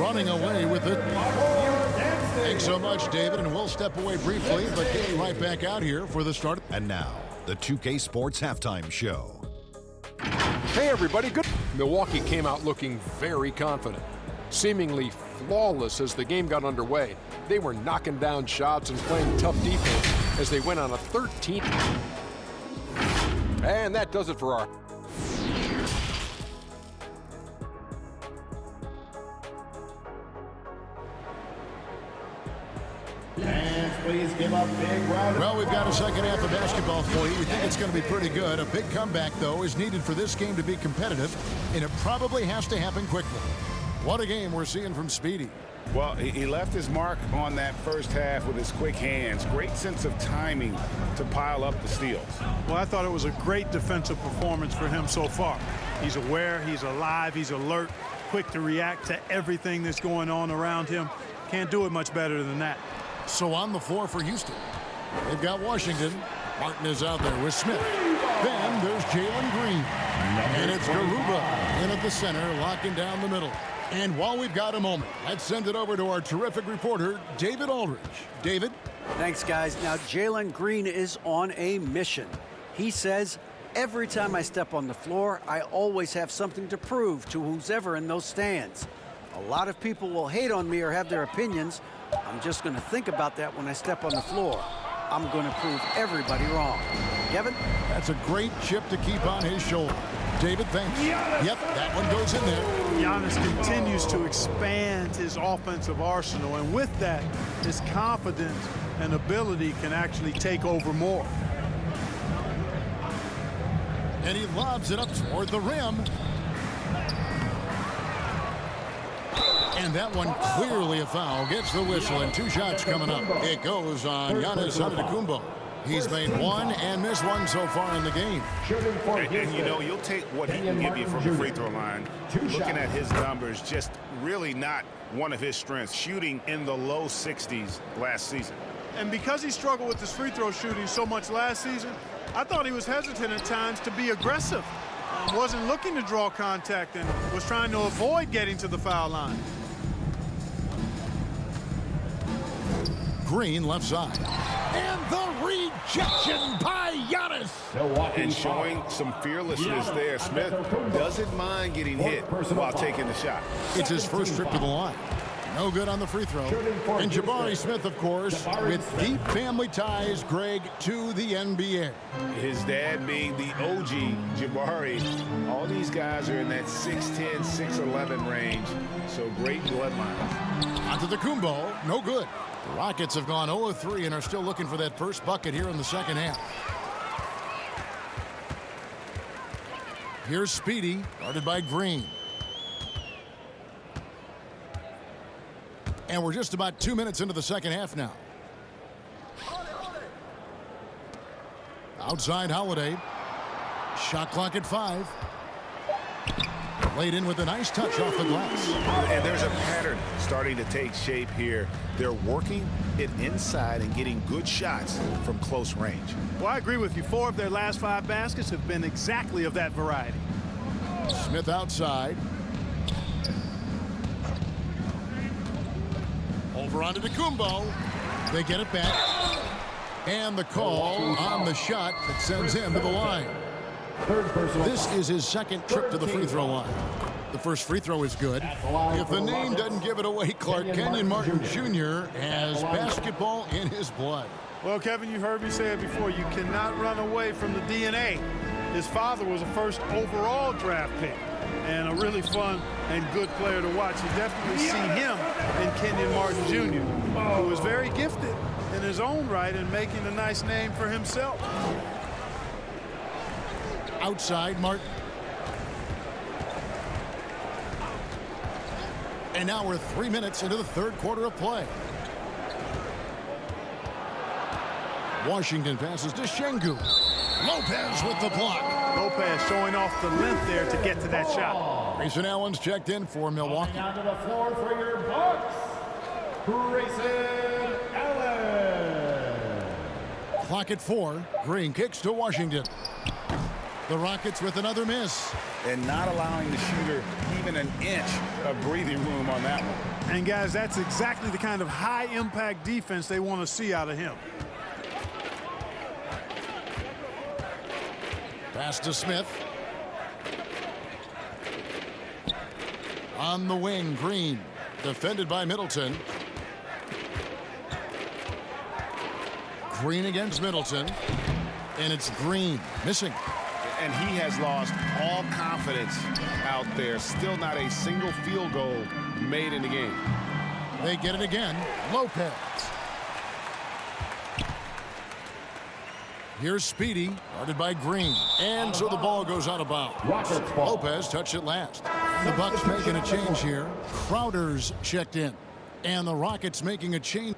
running away with it. Thanks so much, David, and we'll step away briefly, but get you right back out here for the start. And now, the 2K Sports Halftime Show. Hey, everybody. Good. Milwaukee came out looking very confident, seemingly flawless as the game got underway. They were knocking down shots and playing tough defense as they went on a 13. And that does it for our... Please give a big round. Well, we've got a second half of basketball for you. We think it's going to be pretty good. A big comeback, though, is needed for this game to be competitive, and it probably has to happen quickly. What a game we're seeing from Speedy. Well, he left his mark on that first half with his quick hands. Great sense of timing to pile up the steals. Well, I thought it was a great defensive performance for him so far. He's aware, he's alive, he's alert, quick to react to everything that's going on around him. Can't do it much better than that. So on the floor for Houston, they've got Washington. Martin is out there with Smith. Then there's Jalen Green. And it's Garuba in at the center, locking down the middle. And while we've got a moment, let's send it over to our terrific reporter, David Aldridge. David? Thanks, guys. Now, Jalen Green is on a mission. He says, every time I step on the floor, I always have something to prove to who's ever in those stands. A lot of people will hate on me or have their opinions. I'm just going to think about that when I step on the floor. I'm going to prove everybody wrong. Kevin? That's a great chip to keep on his shoulder. David, thanks. Yep, that one goes in there. Giannis continues to expand his offensive arsenal, and with that, his confidence and ability can actually take over more. And he lobs it up toward the rim. And that one clearly a foul. Gets the whistle, and two shots coming up. It goes on Giannis Antetokounmpo. He's made one and missed one so far in the game. And you know, you'll take what he can give you from the free throw line. Looking at his numbers, just really not one of his strengths. Shooting in the low 60s last season. And because he struggled with his free throw shooting so much last season, I thought he was hesitant at times to be aggressive. Wasn't looking to draw contact and was trying to avoid getting to the foul line. Green left side. And the rejection by Giannis. And showing some fearlessness there. Smith doesn't mind getting hit while taking the shot. It's his first trip to the line. No good on the free throw. And Jabari Smith, of course, with deep family ties, Greg, to the NBA. His dad being the OG Jabari. All these guys are in that 6'10", 6'11" range. So great bloodline. Antetokounmpo, no good. The Rockets have gone 0-3 and are still looking for that first bucket here in the second half. Here's Speedy, guarded by Green. And we're just about 2 minutes into the second half now. Outside Holiday. Shot clock at 5. Laid in with a nice touch off the glass. And there's a pattern starting to take shape here. They're working it inside and getting good shots from close range. Well, I agree with you. 4 of their last 5 baskets have been exactly of that variety. Smith outside. Over onto Antetokounmpo. They get it back. And the call on the shot that sends him to the line. This is his second trip to the free throw line. The first free throw is good. If the name doesn't give it away, Clark, Kenyon Martin Jr. has basketball in his blood. Well, Kevin, you heard me say it before. You cannot run away from the DNA. His father was a first overall draft pick and a really fun and good player to watch. You definitely see him in Kenyon Martin Jr., who is very gifted in his own right and making a nice name for himself. Outside Martin. And now we're 3 minutes into the third quarter of play. Washington passes to Şengün. Lopez with the block. Lopez showing off the length there to get to that shot. Grayson Allen's checked in for Milwaukee. Down to the floor for your Bucks, Grayson Allen. Clock at 4. Green kicks to Washington. The Rockets with another miss. And not allowing the shooter even an inch of breathing room on that one. And guys, that's exactly the kind of high-impact defense they want to see out of him. Pass to Smith. On the wing, Green. Defended by Middleton. Green against Middleton. And it's Green missing. And he has lost all confidence out there. Still not a single field goal made in the game. They get it again. Lopez. Here's Speedy, guarded by Green. And so the ball goes out of bounds. Lopez touched it last. The Bucks making a change here. Crowder's checked in. And the Rockets making a change.